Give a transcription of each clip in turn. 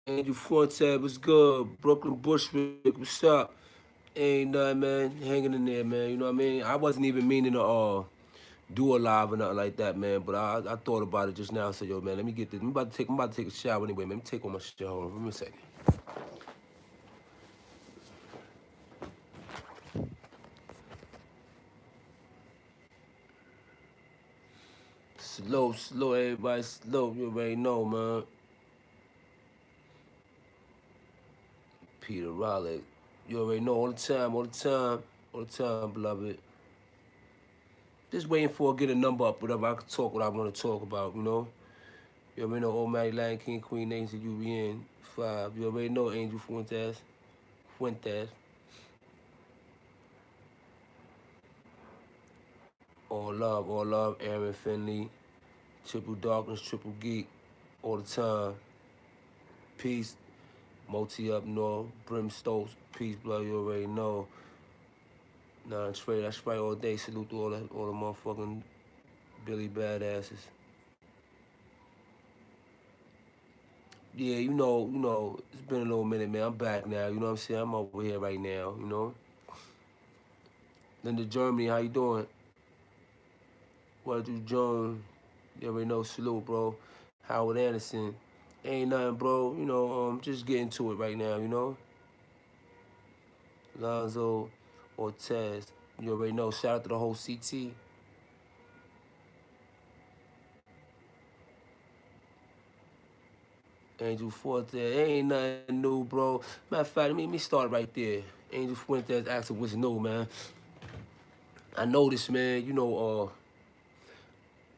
Andrew Fuentes, what's good? Brooklyn Bushwick, what's up? Ain't nothing, man. Hanging in there, man. You know what I mean? I wasn't even meaning to do a live or nothing like that, man. But I thought about it just now. I said, yo, man, let me get this. I'm about to take a shower anyway, man. Let me take all my shit. Hold on, give me a second. Slow, slow, everybody, slow. You already know, man. Peter Raleigh. You already know all the time, all the time, all the time, beloved. Just waiting for get a number up, whatever I can talk what I want to talk about, you know. You already know Automatic Lion King Queen names that you be in 5. You already know Angel Fuentes. Fuentes. All love, Aaron Finley, Triple Darkness, Triple Geek, all the time. Peace, Moti up north, Brim Stokes, peace, blood, you already know. Nah, Trey, that's right all day. Salute to all the motherfucking Billy badasses. Yeah, it's been a little minute, man. I'm back now, you know what I'm saying? I'm over here right now, you know. Linda Germany, how you doing? What do Joan? You already know, salute, bro. Howard Anderson. Ain't nothing, bro. Just getting to it right now, you know. Lonzo Ortez. You already know. Shout out to the whole CT. Angel Fuentes. Ain't nothing new, bro. Matter of fact, let me start right there. Angel Fuentes asking what's new, man. I noticed, man,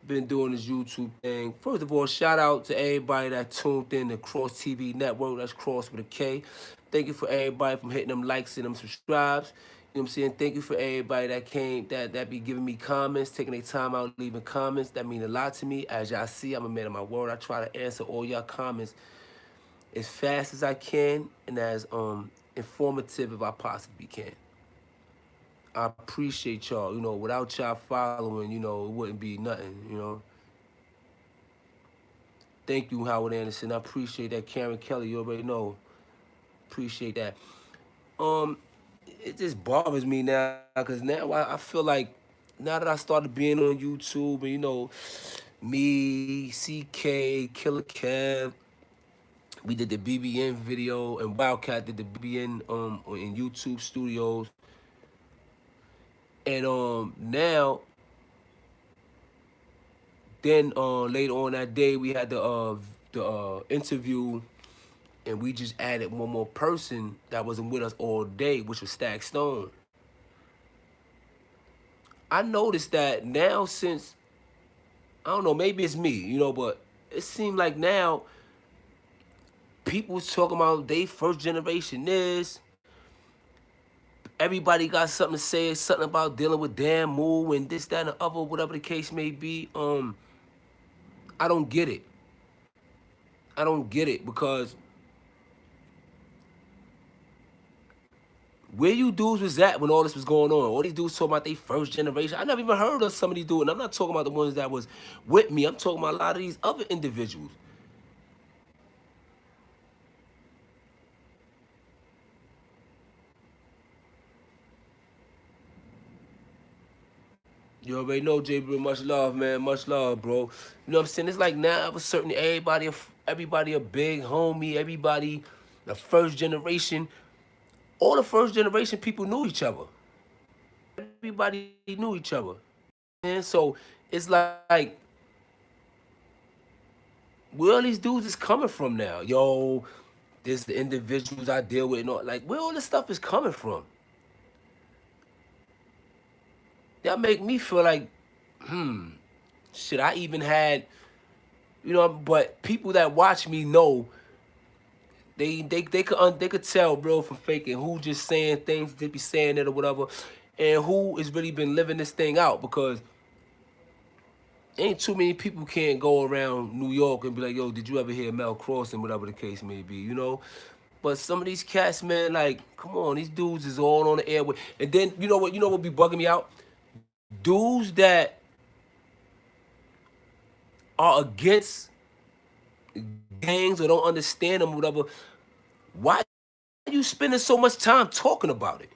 been doing this YouTube thing. First of all, shout out to everybody that tuned in to Kross TV Network. That's Kross with a K. Thank you for everybody from hitting them likes and them subscribes. You know what I'm saying? Thank you for everybody that came, that be giving me comments, taking their time out, leaving comments. That mean a lot to me. As y'all see, I'm a man of my word. I try to answer all y'all comments as fast as I can and as informative as I possibly can. I appreciate y'all. Without y'all following, it wouldn't be nothing. Thank you, Howard Anderson. I appreciate that. Karen Kelly, you already know. Appreciate that. Um, it just bothers me now because now I feel like now that I started being on YouTube and me, CK, Killer Kev, we did the BBN video and Wildcat did the BBN in YouTube studios. And now then later on that day we had the interview and we just added one more person that wasn't with us all day, which was Stack Stone. I noticed that now since, I don't know, maybe it's me, but it seemed like now people's talking about they first generation this. Everybody got something to say, something about dealing with damn Moo and this, that, and the other, whatever the case may be. I don't get it. I don't get it because where you dudes was at when all this was going on? All these dudes talking about they first generation. I never even heard of some of these dudes. And I'm not talking about the ones that was with me. I'm talking about a lot of these other individuals. You already know, J. Bro, much love, man. Much love, bro. You know what I'm saying? It's like now, of a certain everybody a big homie. Everybody, the first generation. All the first generation people knew each other. Everybody knew each other. And so it's like, where all these dudes is coming from now? Yo, this the individuals I deal with and all. Like, where all this stuff is coming from? That make me feel like, shit, I even had, but people that watch me know they could tell real from faking who just saying things they be saying it or whatever, and who has really been living this thing out because ain't too many people can't go around New York and be like, yo, did you ever hear Mel Kross and whatever the case may be. But some of these cats, man, like, come on, these dudes is all on the air with, and then you know what be bugging me out? Dudes that are against gangs or don't understand them, whatever, why are you spending so much time talking about it?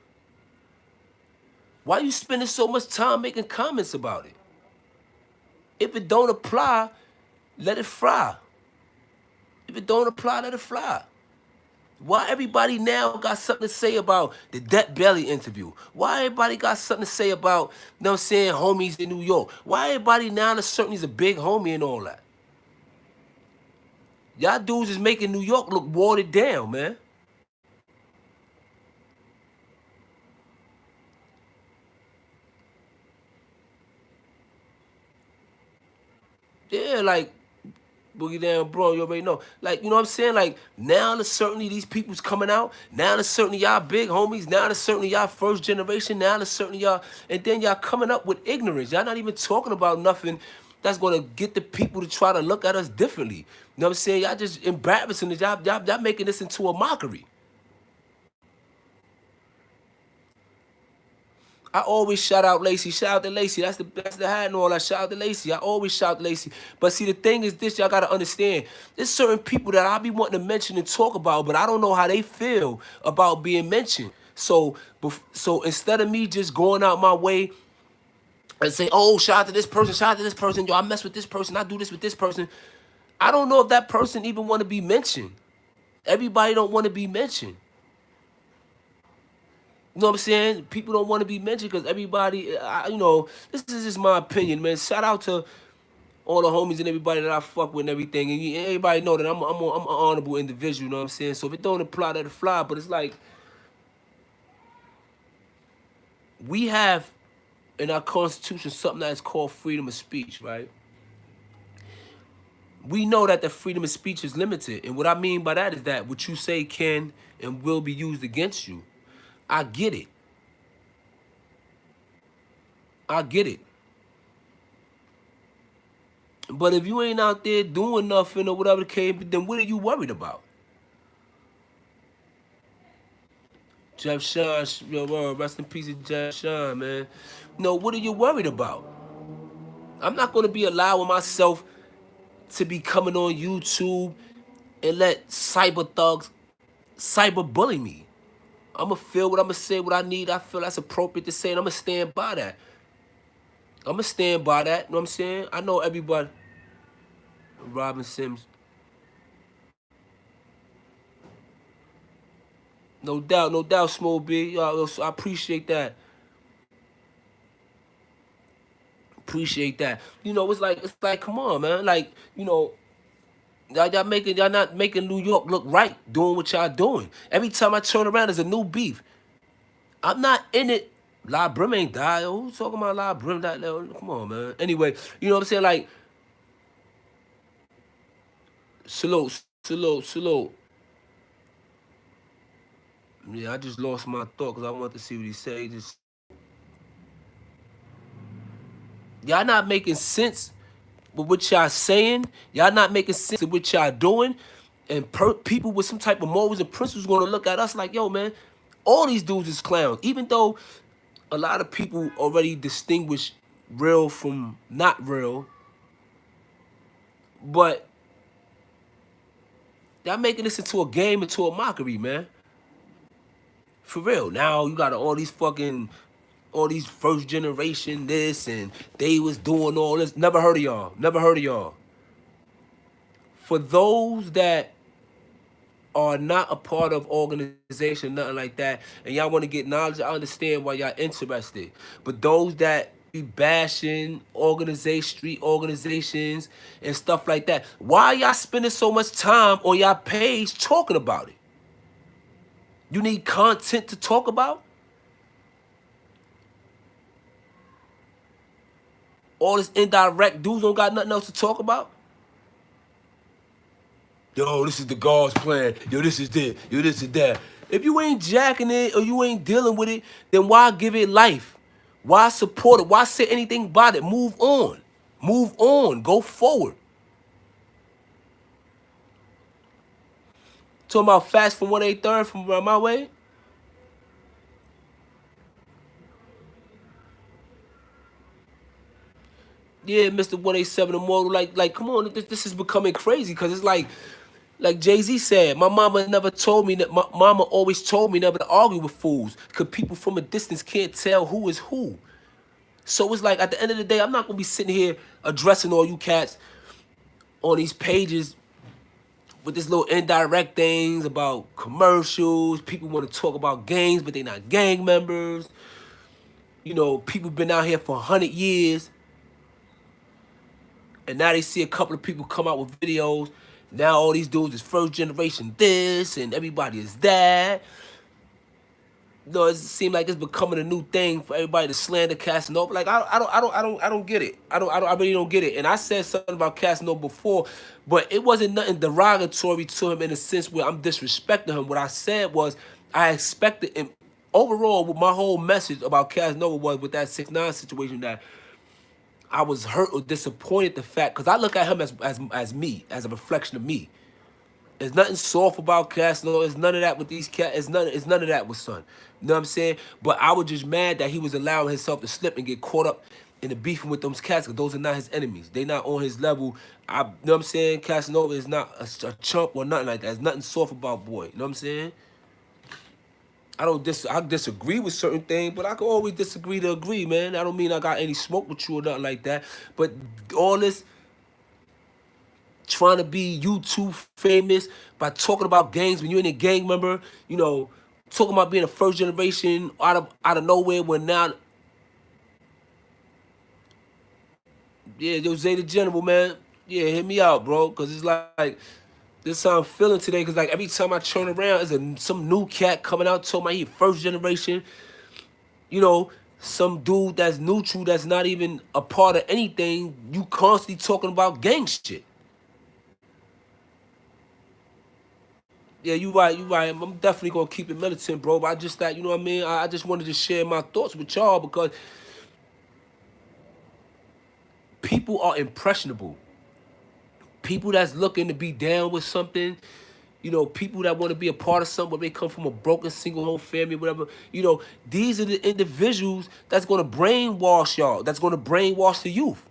Why are you spending so much time making comments about it? If it don't apply, let it fly. If it don't apply, let it fly. Why everybody now got something to say about the Debt Belly interview? Why everybody got something to say about, you know what I'm saying, homies in New York? Why everybody now is certain he's a big homie and all that? Y'all dudes is making New York look watered down, man. Yeah, like, Boogie Down, bro, you already know. Like, you know what I'm saying? Like, now that certainly these people's coming out. Now that certainly y'all big homies. Now that certainly y'all first generation. Now that certainly y'all, and then y'all coming up with ignorance. Y'all not even talking about nothing that's gonna get the people to try to look at us differently. You know what I'm saying? Y'all just embarrassing it. Y'all making this into a mockery. I always shout out Lacey. Shout out to Lacey. That's the hat and all that. Shout out to Lacey. I always shout to Lacey. But see, the thing is this, y'all gotta understand. There's certain people that I be wanting to mention and talk about, but I don't know how they feel about being mentioned. So instead of me just going out my way and say, oh, shout out to this person, shout out to this person, yo, I mess with this person, I do this with this person. I don't know if that person even want to be mentioned. Everybody don't want to be mentioned. You know what I'm saying? People don't want to be mentioned because everybody, you know, this is just my opinion, man. Shout out to all the homies and everybody that I fuck with and everything. And everybody know that I'm an honorable individual, you know what I'm saying? So if it don't apply, let it fly. But it's like, we have in our Constitution something that is called freedom of speech, right? We know that the freedom of speech is limited. And what I mean by that is that what you say can and will be used against you. I get it. I get it. But if you ain't out there doing nothing or whatever the case, then what are you worried about? Jeff Sean, yo, rest in peace of Jeff Sean, man. No, what are you worried about? I'm not gonna be allowing myself to be coming on YouTube and let cyber thugs cyber bully me. I'ma feel what I'ma say, what I need. I feel that's appropriate to say, and I'ma stand by that. I'ma stand by that. You know what I'm saying? I know everybody. Robin Sims. No doubt, Small B. I appreciate that. Appreciate that. You know, it's like, come on, man. Like, you know, y'all not making New York look right doing what y'all doing. Every time I turn around, there's a new beef. I'm not in it. La Brim ain't died. Who's talking about La Brim died? Come on, man. Anyway, you know what I'm saying? Like, salute. Yeah, I just lost my thought because I want to see what he said. Y'all not making sense with what y'all saying. Y'all not making sense of what y'all doing. And people with some type of morals and principles gonna look at us like, yo, man, all these dudes is clowns. Even though a lot of people already distinguish real from not real, but y'all making this into a game, into a mockery, man. For real. Now you got all these first generation this and they was doing all this. Never heard of y'all. Never heard of y'all. For those that are not a part of organization, nothing like that, and y'all want to get knowledge, I understand why y'all interested. But those that be bashing street organizations and stuff like that, why y'all spending so much time on y'all page talking about it? You need content to talk about? All this indirect dudes don't got nothing else to talk about? Yo, this is the God's plan. Yo, this is this. Yo, this is that. If you ain't jacking it or you ain't dealing with it, then why give it life? Why support it? Why say anything about it? Move on. Move on. Go forward. Talking about fast from 183rd from around my way? Yeah, Mr. 187 Immortal. Like, come on, this is becoming crazy because it's like Like Jay-Z said, my mama never told me that. My mama always told me never to argue with fools, cause people from a distance can't tell who is who. So it's like at the end of the day, I'm not gonna be sitting here addressing all you cats on these pages with this little indirect things about commercials. People want to talk about gangs, but they not gang members. You know, people been out here for 100 years, and now they see a couple of people come out with videos. Now all these dudes is first generation this, and everybody is that. No, it seems like it's becoming a new thing for everybody to slander Casanova. Like I don't get it. I really don't get it. And I said something about Casanova before, but it wasn't nothing derogatory to him in a sense where I'm disrespecting him. What I said was I expected him. Overall, with my whole message about Casanova was with that 6ix9ine situation that I was hurt or disappointed the fact because I look at him as me, as a reflection of me. There's nothing soft about Casanova. There's none of that with these cats. It's none of that with Son. You know what I'm saying? But I was just mad that he was allowing himself to slip and get caught up in the beefing with those cats because those are not his enemies. They not on his level. You know what I'm saying? Casanova is not a chump or nothing like that. There's nothing soft about boy. You know what I'm saying? I disagree with certain things, but I can always disagree to agree, man. I don't mean I got any smoke with you or nothing like that. But all this trying to be YouTube famous by talking about gangs when you ain't a gang member, you know, talking about being a first generation out of nowhere when now, yeah, Jose the General, man, yeah, hit me out, bro, because it's like this is how I'm feeling today, because like every time I turn around, there's some new cat coming out talking about he first generation, you know, some dude that's neutral, that's not even a part of anything, you constantly talking about gang shit. Yeah, you right, you right. I'm definitely gonna keep it militant, bro. But I just thought, you know what I mean? I just wanted to share my thoughts with y'all because people are impressionable. People that's looking to be down with something, you know, people that want to be a part of something, but they come from a broken single home family, whatever. You know, these are the individuals that's gonna brainwash y'all. That's gonna brainwash the youth.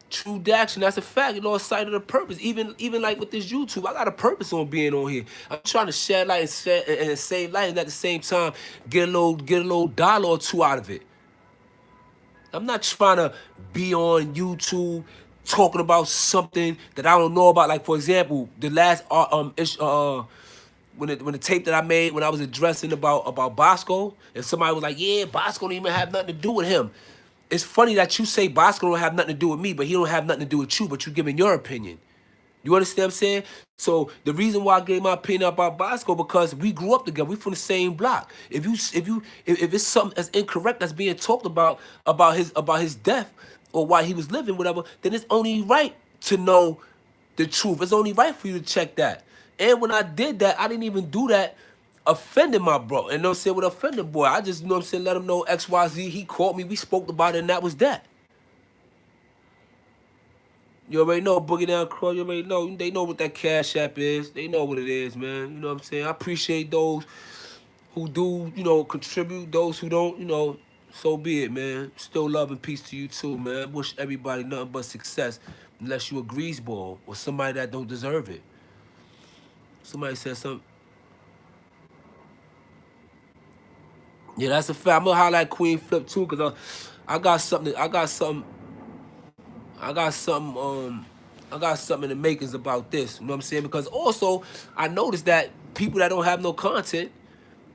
True action, that's a fact. You know, a sight of the purpose. Even like with this YouTube, I got a purpose on being on here. I'm trying to shed light and save light, and at the same time get a little dollar or two out of it. I'm not trying to be on YouTube talking about something that I don't know about. Like for example, the last when the tape that I made when I was addressing about Bosco, and somebody was like, "Yeah, Bosco don't even have nothing to do with him." It's funny that you say Bosco don't have nothing to do with me, but he don't have nothing to do with you. But you giving your opinion. You understand what I'm saying? So the reason why I gave my opinion about Bosco because we grew up together. We from the same block. If it's something that's incorrect that's being talked about his death or why he was living, whatever, then it's only right to know the truth. It's only right for you to check that. And when I did that, I didn't even do that offending my bro. And you know what I'm saying? With offending boy, I just, you know what I'm saying, let him know XYZ. He called me, we spoke about it, and that was that. You already know Boogie Down Kross. You already know. They know what that Cash App is. They know what it is, man. You know what I'm saying? I appreciate those who do, you know, contribute. Those who don't, you know, so be it, man. Still love and peace to you too, man. Wish everybody nothing but success, unless you a greaseball or somebody that don't deserve it. Somebody said something. Yeah, that's a fact. I'm gonna highlight Queen Flip too, cause I got something. I got something. I got something in the makings about this. You know what I'm saying? Because also, I noticed that people that don't have no content,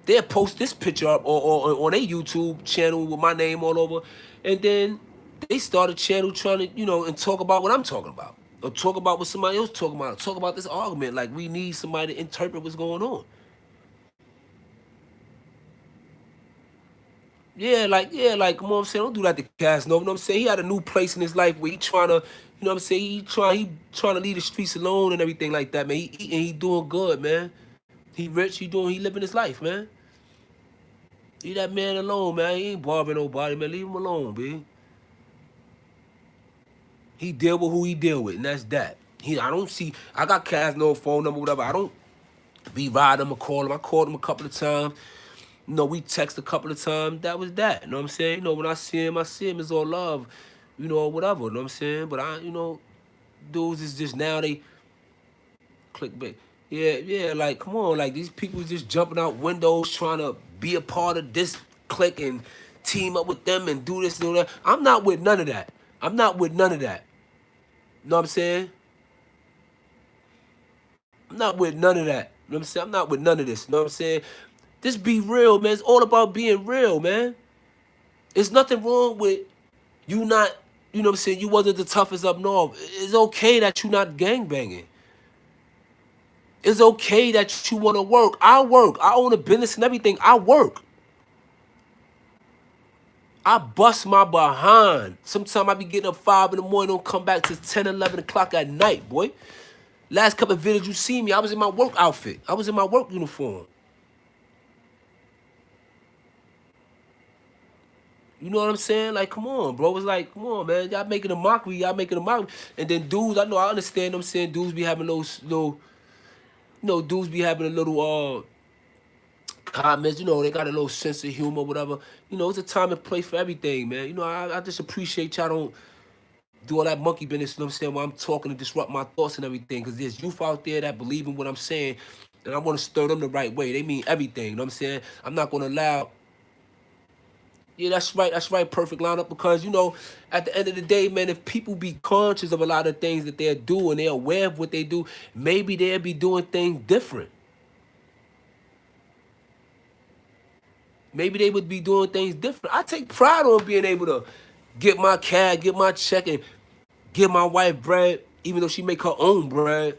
they'll post this picture up or on their YouTube channel with my name all over, and then they start a channel trying to, you know, and talk about what I'm talking about, or talk about what somebody else talking about, talk about this argument. Like we need somebody to interpret what's going on. Yeah, like, come on, I'm saying, don't do that to Casanova. You know what I'm saying? He had a new place in his life where he trying to, you know what I'm saying? He trying to leave the streets alone and everything like that, man. He eating, he doing good, man. He rich, he living his life, man. Leave that man alone, man. He ain't bothering nobody, man. Leave him alone, B. He deal with who he deal with, and that's that. I don't see, I got Casanova phone number, whatever. I don't be riding him or call him. I called him a couple of times. You know, we text a couple of times. That was that. You know what I'm saying? You know, when I see him, it's all love. You know, whatever. You know what I'm saying? But I, you know, dudes is just now they clickbait. Yeah, yeah, like come on, like these people just jumping out windows trying to be a part of this clique and team up with them and do this and do that. I'm not with none of that. I'm not with none of that. You know what I'm saying? I'm not with none of that. You know what I'm saying? I'm not with none of this. You know what I'm saying? Just be real, man. It's all about being real, man. There's nothing wrong with you not, you know what I'm saying, you wasn't the toughest up north. It's okay that you not gangbanging. It's okay that you want to work. I work. I own a business and everything. I work. I bust my behind. Sometimes I be getting up 5 in the morning, don't come back till 10, 11 o'clock at night, boy. Last couple of videos you see me, I was in my work outfit. I was in my work uniform. You know what I'm saying? Like, come on, bro. It's like, come on, man. Y'all making a mockery. Y'all making a mockery. And then dudes, I know, I understand them saying dudes be having those little, you know, dudes be having a little comments. You know, they got a little sense of humor, whatever. You know, it's a time and place for everything, man. You know, I just appreciate y'all don't do all that monkey business, you know what I'm saying, while I'm talking to disrupt my thoughts and everything. Because there's youth out there that believe in what I'm saying, and I want to stir them the right way. They mean everything, you know what I'm saying? I'm not going to allow. Yeah, that's right, perfect lineup. Because, you know, at the end of the day, man, if people be conscious of a lot of things that they're doing, they're aware of what they do, maybe they'll be doing things different. Maybe they would be doing things different. I take pride on being able to get my CAD, get my check, and give my wife bread, even though she make her own bread.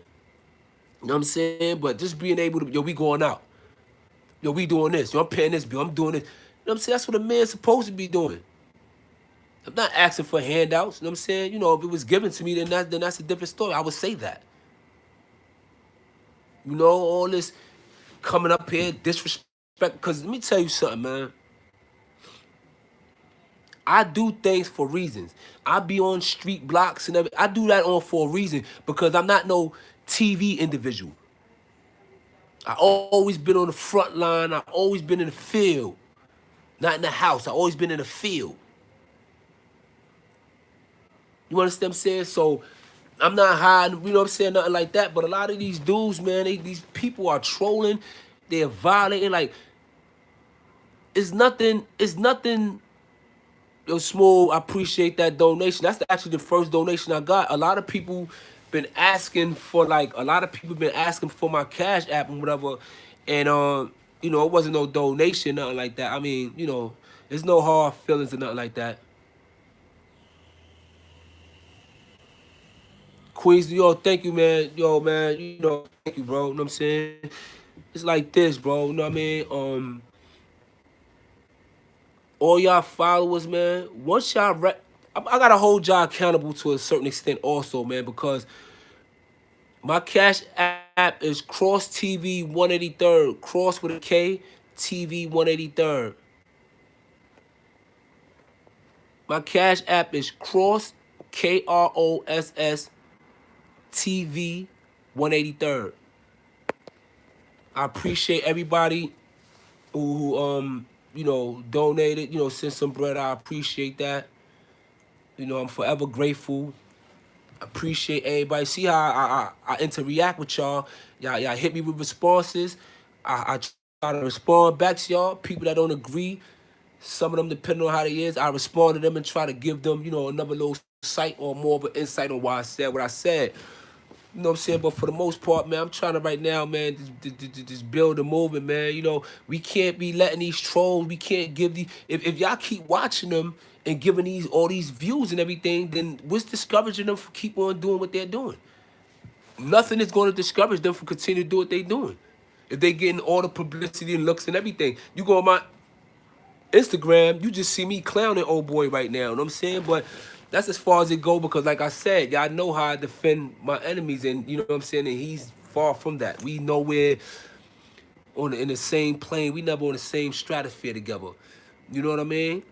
You know what I'm saying? But just being able to, yo, we going out. Yo, we doing this. Yo, I'm paying this bill. I'm doing this. You know what I'm saying? That's what a man's supposed to be doing. I'm not asking for handouts. You know what I'm saying? You know, if it was given to me, then that's a different story. I would say that. You know, all this coming up here, disrespect. Because let me tell you something, man. I do things for reasons. I be on street blocks and everything. I do that on for a reason because I'm not no TV individual. I always been on the front line. I always been in the field, not in the house. I always been in the field. You understand what I'm saying? So I'm not hiding, you know what I'm saying, nothing like that. But a lot of these dudes, man, these people are trolling. They're violating. Like, it's nothing. Yo, Small, I appreciate that donation. That's actually the first donation I got. A lot of people been asking for, like, a lot of people been asking for my Cash App and whatever. And, you know, it wasn't no donation, nothing like that. I mean, you know, there's no hard feelings or nothing like that. Queens, yo, thank you, man. Yo, man, you know, thank you, bro. You know what I'm saying? It's like this, bro. You know what I mean? All y'all followers, man, once y'all, I gotta hold y'all accountable to a certain extent also, man, because my Cash App is Kross TV 183rd. Cross with a K, TV 183rd. My Cash App is Kross, Kross TV 183rd. I appreciate everybody who you know, donated, you know, sent some bread. I appreciate that. You know, I'm forever grateful. Appreciate everybody. See how I interact with y'all. Y'all hit me with responses. I try to respond back to y'all. People that don't agree, some of them, depending on how they is, I respond to them and try to give them, you know, another little sight or more of an insight on why I said what I said. You know what I'm saying? But for the most part, man, I'm trying to right now, man, just build a movement, man. You know, we can't be letting these trolls, we can't give these, if y'all keep watching them and giving these all these views and everything, then what's discouraging them from keep on doing what they're doing? Nothing is going to discourage them from continuing to do what they're doing. If they getting all the publicity and looks and everything. You go on my Instagram, you just see me clowning old boy right now. You know what I'm saying? But that's as far as it go because, like I said, y'all know how I defend my enemies, and you know what I'm saying. And he's far from that. We nowhere in the same plane. We never on the same stratosphere together. You know what I mean?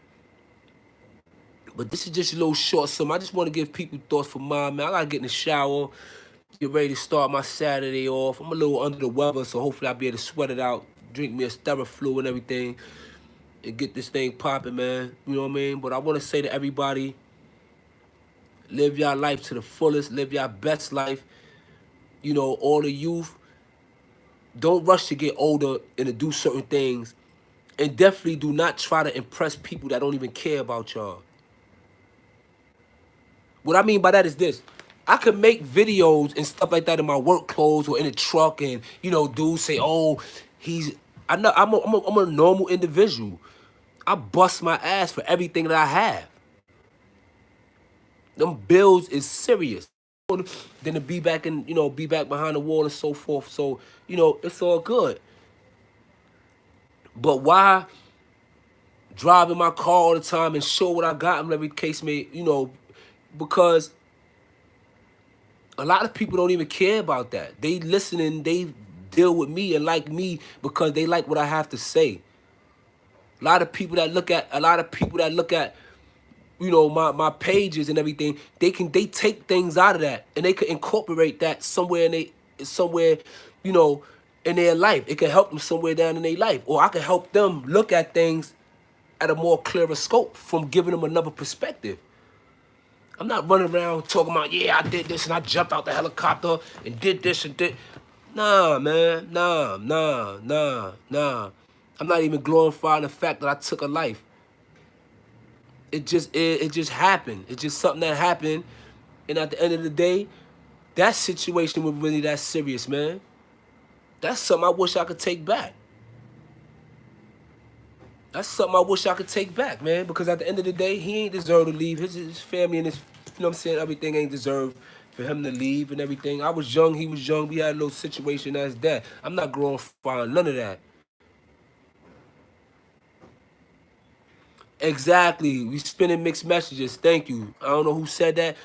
But this is just a little short. Some I just want to give people thoughts for mine, man. I gotta get in the shower, get ready to start my Saturday off. I'm a little under the weather, so hopefully I'll be able to sweat it out, drink me a Steraflu and everything, and get this thing popping, man. You know what I mean? But I want to say to everybody, Live your life to the fullest. Live your best life. You know, all the youth, don't rush to get older and to do certain things. And definitely do not try to impress people that don't even care about y'all. What I mean by that is this. I could make videos and stuff like that in my work clothes or in the truck, and you know, dudes say, "Oh, he's." I know I'm a normal individual. I bust my ass for everything that I have. Them bills is serious. Then to be back in, you know, be back behind the wall and so forth. So you know, it's all good. But why driving my car all the time and show what I got and every case may, you know, because a lot of people don't even care about that. They listen and they deal with me and like me because they like what I have to say. A lot of people that look at, you know, my pages and everything, they take things out of that and they can incorporate that somewhere somewhere, you know, in their life. It can help them somewhere down in their life. Or I can help them look at things at a more clearer scope from giving them another perspective. I'm not running around talking about, yeah, I did this and I jumped out the helicopter and did this and did. Nah, man. Nah. I'm not even glorifying the fact that I took a life. It just happened. It's just something that happened. And at the end of the day, that situation was really that serious, man. That's something I wish I could take back. That's something I wish I could take back, man. Because at the end of the day, he ain't deserve to leave. His family and his, you know what I'm saying, everything ain't deserved for him to leave and everything. I was young, he was young. We had a little situation as that. I'm not glorifying none of that. Exactly. We spinning mixed messages. Thank you. I don't know who said that,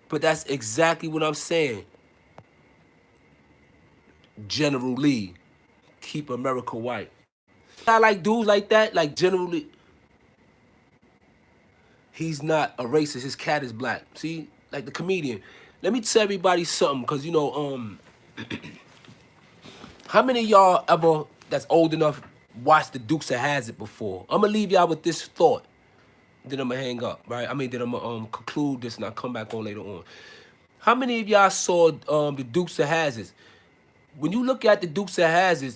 but that's exactly what I'm saying. General Lee, keep America white. I like dudes like that, like generally. He's not a racist. His cat is black. See, like the comedian. Let me tell everybody something, cause you know, how many of y'all ever that's old enough watched the Dukes of Hazzard before? I'm gonna leave y'all with this thought. Then I'm gonna hang up, right? I mean, then I'm gonna conclude this and I'll come back on later on. How many of y'all saw the Dukes of Hazzard? When you look at the Dukes of Hazzard,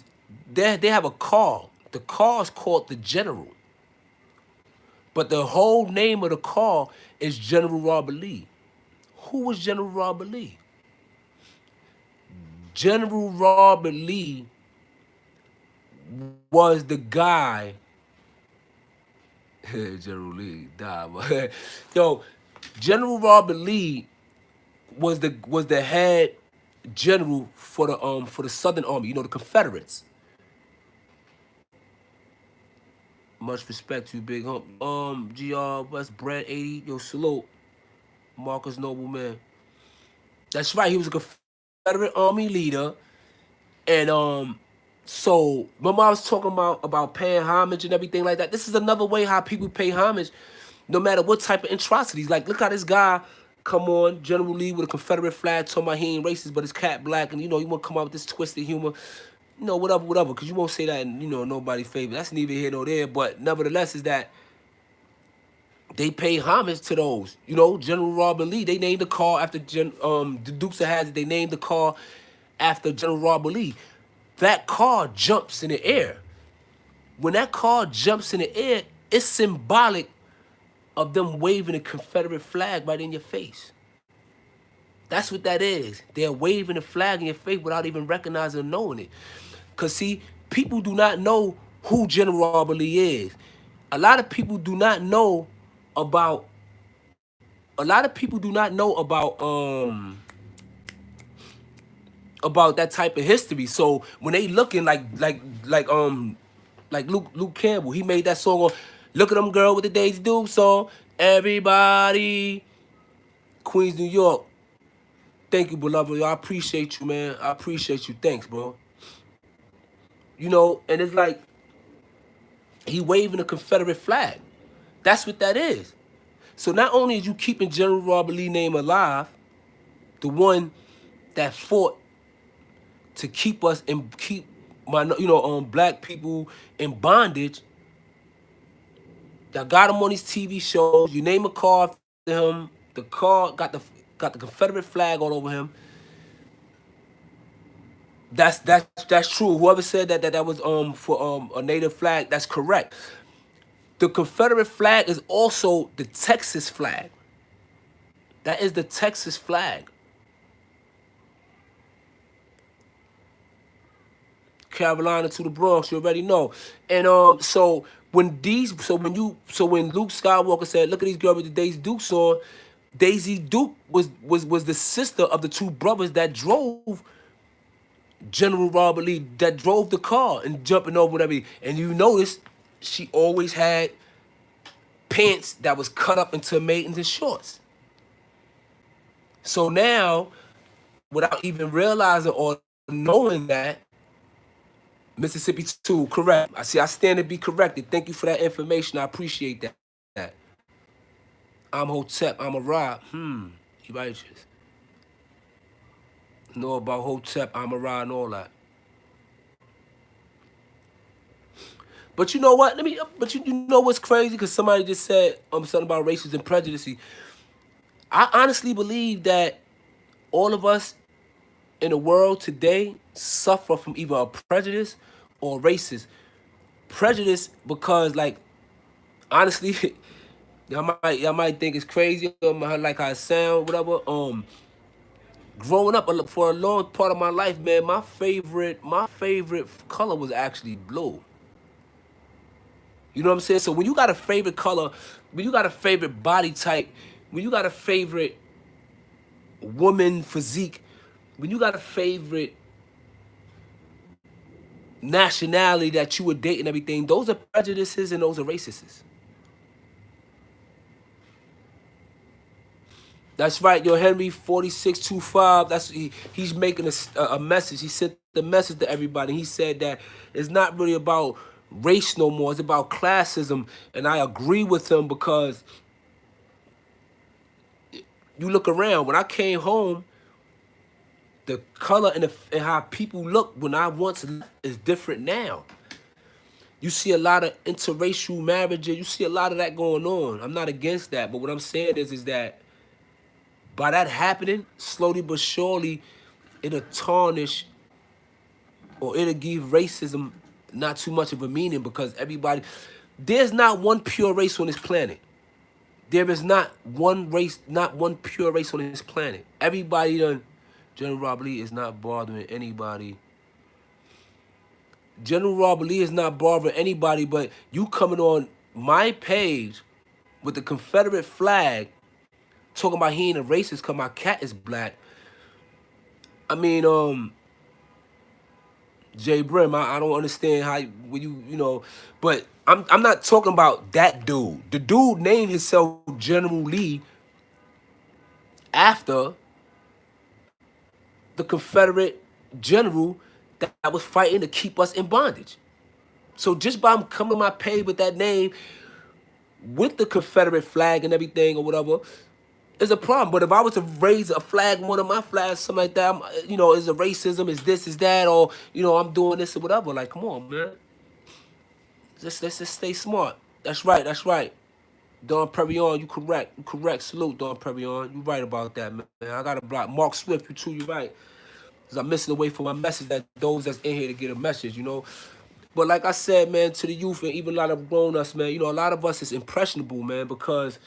they have a car. The car is called the General. But the whole name of the car is General Robert Lee. Who was General Robert Lee? General Robert Lee was the guy. General Lee died, but yo, General Robert Lee was the head general for the Southern Army. You know, the Confederates. Much respect to you, big hump. GR West Brad 80. Yo, salute. Marcus Nobleman. That's right. He was a Confederate Army leader. And so remember I was talking about paying homage and everything like that. This is another way how people pay homage, no matter what type of atrocities. Like, look how this guy come on, General Lee with a Confederate flag, talking about he ain't racist, but his cat black, and you know, you want to come out with this twisted humor. You know, whatever, because you won't say that in, you know, nobody's favor. That's neither here nor there. But nevertheless, is that they pay homage to those. You know, General Robert Lee. They named the car after the Dukes of Hazzard. They named the car after General Robert Lee. That car jumps in the air. When that car jumps in the air, it's symbolic of them waving a Confederate flag right in your face. That's what that is. They're waving the flag in your face without even recognizing or knowing it. Because, see, people do not know who General Robert Lee is. A lot of people do not know about about that type of history. So when they looking like Luke Campbell, he made that song on "Look at Them Girl with the Daisy Duke" song. Everybody, Queens, New York. Thank you, beloved. I appreciate you, man. I appreciate you. Thanks, bro. You know, and it's like he waving a Confederate flag. That's what that is. So not only is you keeping General Robert Lee name alive, the one that fought to keep us and keep black people in bondage, that got him on these TV shows. You name a car after him, The car got the Confederate flag all over him. That's true. Whoever said that was for a native flag, that's correct. The Confederate flag is also the Texas flag. That is the Texas flag. Carolina to the Bronx, you already know. And so when Luke Skywalker said, "Look at these girls with the Daisy Dukes on," Daisy Duke was the sister of the two brothers that drove General Robert Lee, that drove the car and jumping over whatever. And you notice she always had pants that was cut up into maidens and shorts. So now, without even realizing or knowing that, Mississippi 2, correct. I see, I stand to be corrected. Thank you for that information. I appreciate that. I'm Hotep, I'm a Rob. You righteous. Know about Hotep, I'm a Rob, and all that. But you know what? But you know what's crazy? Because somebody just said something about racism and prejudice. I honestly believe that all of us in the world today suffer from either a prejudice or racist. Prejudice because, like, honestly, y'all might think it's crazy, like how it sound, whatever. Growing up for a long part of my life, man, my favorite color was actually blue. You know what I'm saying? So when you got a favorite color, when you got a favorite body type, when you got a favorite woman physique, when you got a favorite nationality that you would date and everything, those are prejudices and those are racists. That's right, yo, Henry 4625. He's making a message. He sent the message to everybody. He said that it's not really about race no more. It's about classism, and I agree with him because you look around. When I came home, the color and how people look when I once left is different now. You see a lot of interracial marriages. You see a lot of that going on. I'm not against that, but what I'm saying is that by that happening, slowly but surely, it'll tarnish or it'll give racism not too much of a meaning because there's not one pure race on this planet. There is not one race, not one pure race on this planet. Everybody done, General Robert Lee is not bothering anybody. General Robert Lee is not bothering anybody, but you coming on my page with the Confederate flag talking about he ain't a racist because my cat is black. I mean, Jay Brim, I don't understand how when you know, but I'm not talking about that dude. The dude named himself General Lee after the Confederate general that was fighting to keep us in bondage. So just by him coming to my page with that name, with the Confederate flag and everything or whatever, is a problem. But if I was to raise a flag, one of my flags, something like that, is a racism, is this, is that, or I'm doing this or whatever. Like, come on, man. Let's just stay smart. That's right. That's right. Don Perignon, you correct. You correct. Salute, Don Perignon. You right about that, man. I gotta block Mark Swift. You too. You right. Cause I'm missing away from my message that those that's in here to get a message. But like I said, man, to the youth and even a lot of grown ups, man, a lot of us is impressionable, man, because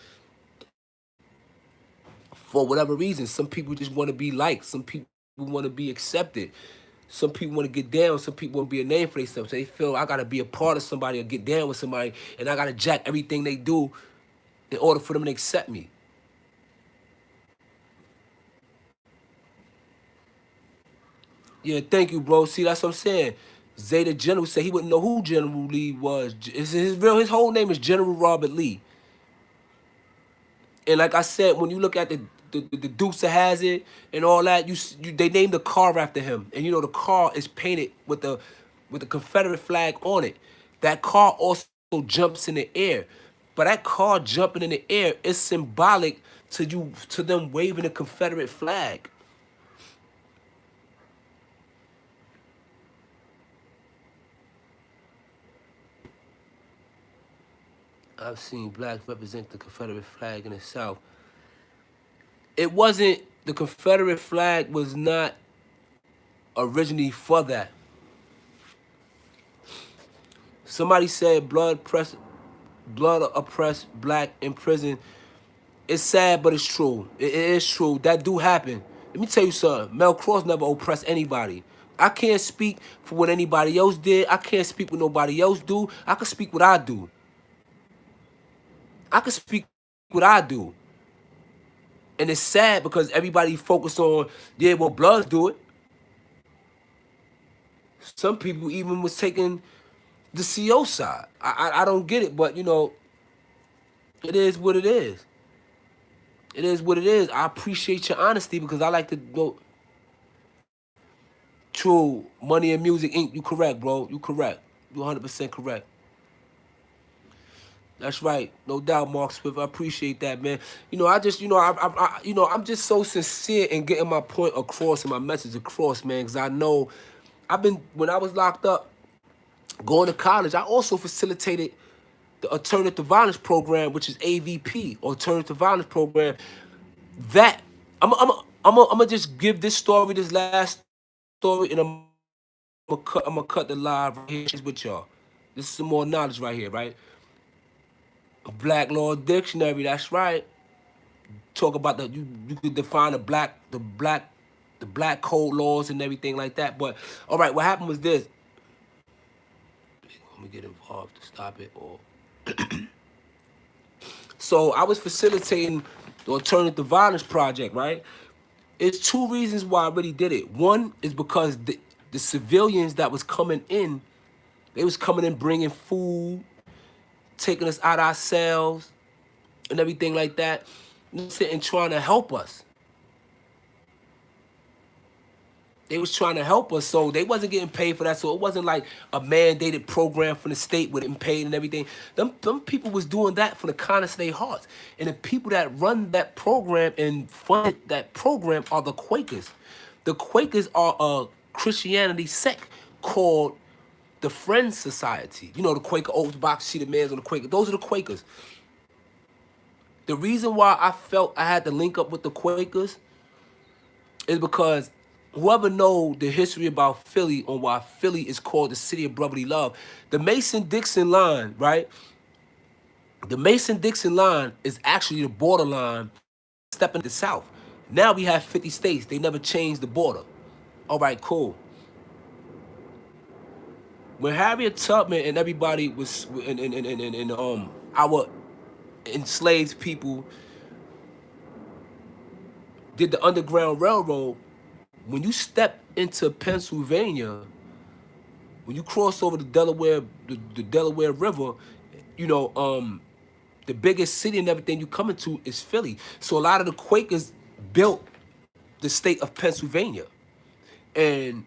for whatever reason, some people just want to be liked. Some people want to be accepted. Some people want to get down. Some people want to be a name for themselves. So they feel I got to be a part of somebody or get down with somebody, and I got to jack everything they do in order for them to accept me. Yeah, thank you, bro. See, that's what I'm saying. Zeta General said he wouldn't know who General Lee was. His whole name is General Robert Lee. And like I said, when you look at the Dukes of Hazzard and all that, they named the car after him, and the car is painted with the Confederate flag on it. That car also jumps in the air, but that car jumping in the air is symbolic to them waving the Confederate flag. I've seen blacks represent the Confederate flag in the South. It wasn't, the Confederate flag was not originally for that. Somebody said blood oppressed black in prison. It's sad, but it's true. It is true. That do happen. Let me tell you something. Mel Kross never oppressed anybody. I can't speak for what anybody else did. I can't speak what nobody else do. I can speak what I do. I can speak what I do. And it's sad because everybody focused on, yeah, well, Bloods do it. Some people even was taking the CO side. I don't get it, but you know, it is what it is. It is what it is. I appreciate your honesty because I like to go. True, Money and Music Inc. You correct, bro. You correct. You 100% correct. That's right, no doubt, Mark Swift. I appreciate that, man. You know, I just, you know, I'm just so sincere in getting my point across and my message across, man. Because I know, when I was locked up, going to college, I also facilitated the Alternative Violence Program, which is AVP, Alternative Violence Program. That I'm gonna just give this story, this last story, and I'm gonna cut the live right here with y'all. This is some more knowledge right here, right? Black Law Dictionary. That's right. Talk about you could define the black code laws and everything like that. But all right, what happened was this. Let me get involved to stop it. Or so I was facilitating the Alternative Violence Project, right? It's two reasons why I really did it. One is because the civilians that was coming in, they was coming in bringing food, taking us out our cells, and everything like that, and trying to help us. They was trying to help us, so they wasn't getting paid for that. So it wasn't like a mandated program from the state with them paid and everything. Them people was doing that for the kindness of their hearts. And the people that run that program and fund that program are the Quakers. The Quakers are a Christianity sect called the Friends Society. You know, the Quaker Oats box, see the mans on the Quaker. Those are the Quakers. The reason why I felt I had to link up with the Quakers is because whoever know the history about Philly on why Philly is called the city of brotherly love, the Mason-Dixon line, right? The Mason-Dixon line is actually the borderline stepping to the South. Now we have 50 states. They never changed the border. All right, cool. When Harriet Tubman and everybody was in our enslaved people did the Underground Railroad, when you step into Pennsylvania, when you cross over the Delaware River, you know, the biggest city and everything you come into is Philly. So a lot of the Quakers built the state of Pennsylvania. And,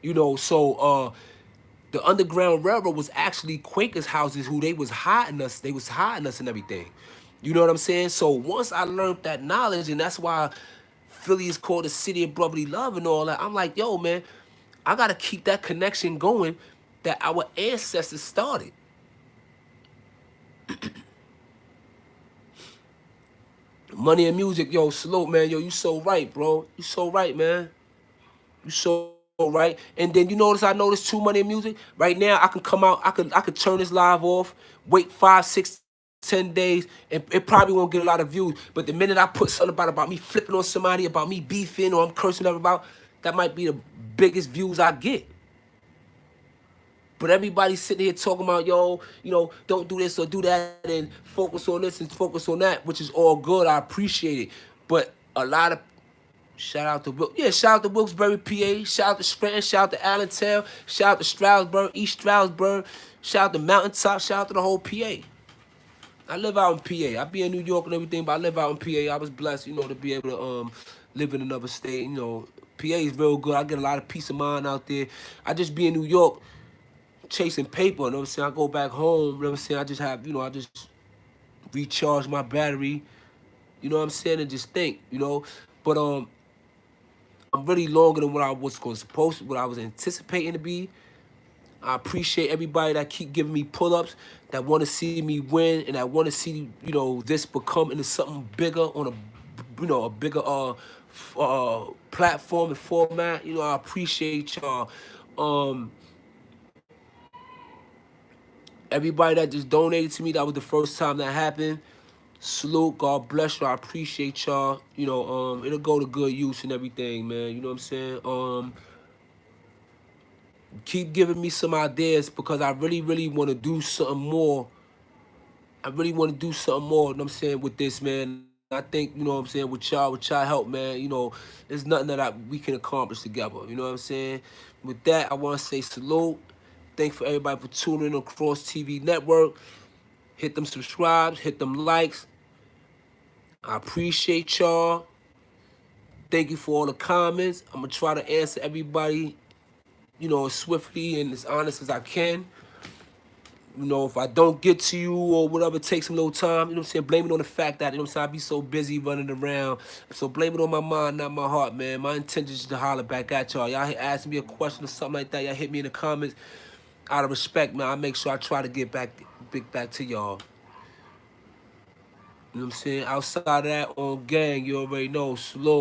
you know, so the Underground Railroad was actually Quakers' houses who they was hiding us. They was hiding us and everything. You know what I'm saying? So once I learned that knowledge, and that's why Philly is called the city of brotherly love and all that, I'm like, yo, man, I got to keep that connection going that our ancestors started. Money and Music, yo, salute, man. Yo, you so right, bro. You so right, man. You so right. And then you notice I noticed too, Money and Music. Right now, I can come out, I could turn this live off, wait 5, 6, 10 days, and it probably won't get a lot of views. But the minute I put something about me flipping on somebody, about me beefing, or I'm cursing them about, that might be the biggest views I get. But everybody's sitting here talking about, yo, you know, don't do this or do that and focus on this and focus on that, which is all good. I appreciate it. But a lot of, shout out to shout out to Wilkes-Barre, PA. Shout out to Scranton. Shout out to Allentown. Shout out to Stroudsburg, East Stroudsburg. Shout out to Mountaintop. Shout out to the whole PA. I live out in PA. I be in New York and everything, but I live out in PA. I was blessed, you know, to be able to live in another state. You know, PA is real good. I get a lot of peace of mind out there. I just be in New York chasing paper, you know what I'm saying? I go back home, you know what I'm saying? I just have, you know, I just recharge my battery, you know what I'm saying, and just think, you know. But I'm really longer than what I was what I was anticipating to be. I appreciate everybody that keep giving me pull-ups, that want to see me win, and that want to see, you know, this become into something bigger on a a bigger platform and format. I appreciate y'all. Um, Everybody that just donated to me, that was the first time that happened. Salute, God bless you. I appreciate y'all. It'll go to good use and everything, man. You know what I'm saying? Keep giving me some ideas because I really, really want to do something more. I really want to do something more, you know what I'm saying, with this, man. I think, what I'm saying, with y'all help, man, there's nothing that we can accomplish together. You know what I'm saying? With that, I want to say salute. Thanks for everybody for tuning in on Kross TV Network. Hit them subscribes, hit them likes. I appreciate y'all. Thank you for all the comments. I'm going to try to answer everybody, as swiftly and as honest as I can. If I don't get to you or whatever, it takes some little time, you know what I'm saying? Blame it on the fact that, I be so busy running around. So blame it on my mind, not my heart, man. My intention is to holler back at y'all. Y'all ask me a question or something like that, y'all hit me in the comments. Out of respect, man, I make sure I try to get back to y'all. You know what I'm saying? Outside of that, on gang, you already know, slow.